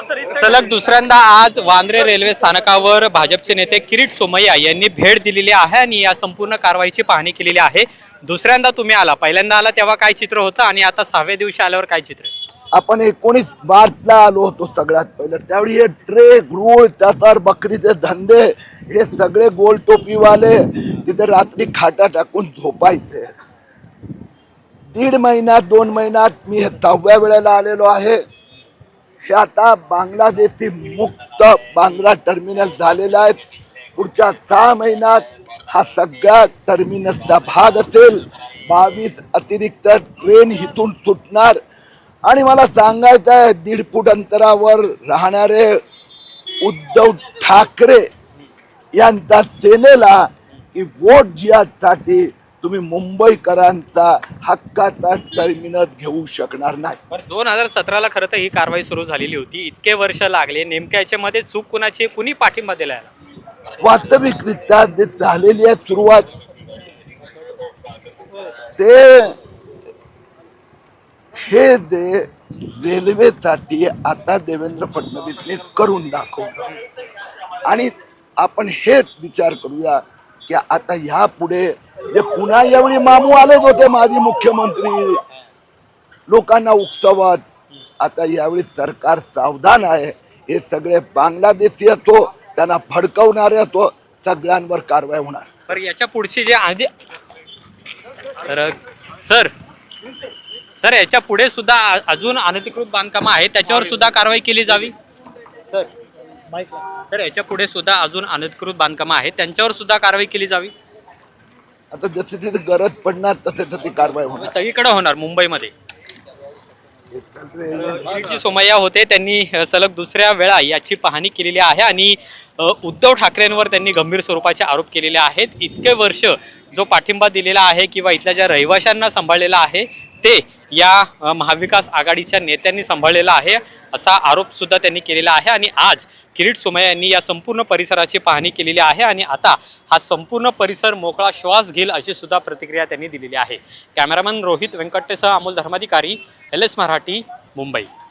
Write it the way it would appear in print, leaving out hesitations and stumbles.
सलग दुसऱ्यांदा आज वांद्रे रेल्वे स्थानकावर भाजपचे नेते किरीट सोमय्या यांनी भेट दिलेली आहे आणि या संपूर्ण कारवाईची पाहणी केलेली आहे। दुसऱ्यांदा तुम्ही आला, पहिल्यांदा आला तेव्हा काय चित्र होतं आणि आता 6व्या दिवशी आल्यावर काय चित्र आहे? आपण 19 मार्चला आलो होतो सगळ्यात पहिलं। त्यावेळी हे ट्रे गुळ त्यातर बकरीचे धंदे हे सगळे गोल टोपीवाले तिथे रात्री खाटा टाकून झोपायचे। 1.5 महिन्यात 2 महिन्यात मी हे 6व्या वेळेला आलेलो आहे। हे आता बांगलादेशी मुक्त बांद्रा टर्मिनल झालेला आहे। पुढच्या 6 महिन्यात हा सगळ्या टर्मिनसचा भाग असेल। 22 अतिरिक्त ट्रेन इथून सुटणार आणि मला सांगायचं आहे 1.5 फूट अंतरावर राहणारे उद्धव ठाकरे यांचा सेनेला की वोट जिहादसाठी तुम्ही मुंबईकरांचा हक्काचा टर्मिनस घेऊ शकणार नाही। पण 2017ला खरं तर ही कारवाई सुरू झालेली होती, इतके वर्ष लागले, नेमक्या याच्यामध्ये चूक कुणाची आहे, कुणी पाठिंबा दिलाय? वास्तविकरित्या जे झालेली आहे सुरुवात ते हे दे रेल्वेसाठी आता देवेंद्र फडणवीसने करून दाखवलं आणि आपण हेच विचार करूया की आता ह्या पुढे जे पुन्हा यावेळी मामू आलेच होते माजी मुख्यमंत्री लोकांना उकसवत, आता यावेळी सरकार सावधान आहे। हे सगळे बांगलादेशी असो त्यांना भडकवणारे असो सगळ्यांवर कारवाई होणार। बरं, याच्या पुढची जे आधी सर याच्या पुढे सुद्धा अजून अनधिकृत बांधकाम आहे, त्याच्यावर सुद्धा कारवाई केली जावी। सर याच्या पुढे सुद्धा अजून अनधिकृत बांधकाम आहे, त्यांच्यावर सुद्धा कारवाई केली जावी। आता जसे तिथे गरज पडणार तसे तसे कारवाई होणार, सगळीकडे होणार। मुंबईमध्ये किरीट सोमय्या होते, त्यांनी सलग दुसऱ्या वेळा याची पाहणी केलेली आहे आणि उद्धव ठाकरेंवर त्यांनी गंभीर स्वरूपाचे आरोप केलेले आहेत। इतके वर्ष जो पाठिंबा दिलेला आहे किंवा इथल्या ज्या रहिवाशांना सांभाळलेला आहे ते या महाविकास आघाडीच्या नेत्यांनी सांभाळलेला आहे असा आरोप सुद्धा त्यांनी केलेला आहे। आणि आज किरीट सोमय्या यांनी या संपूर्ण परिसराची पाहणी केलेली आहे आणि आता हा संपूर्ण परिसर मोकळा श्वास घेईल अशी सुद्धा प्रतिक्रिया त्यांनी दिलेली आहे। कॅमेरामन रोहित व्यंकटेसह अमोल धर्माधिकारी, LS मराठी, मुंबई।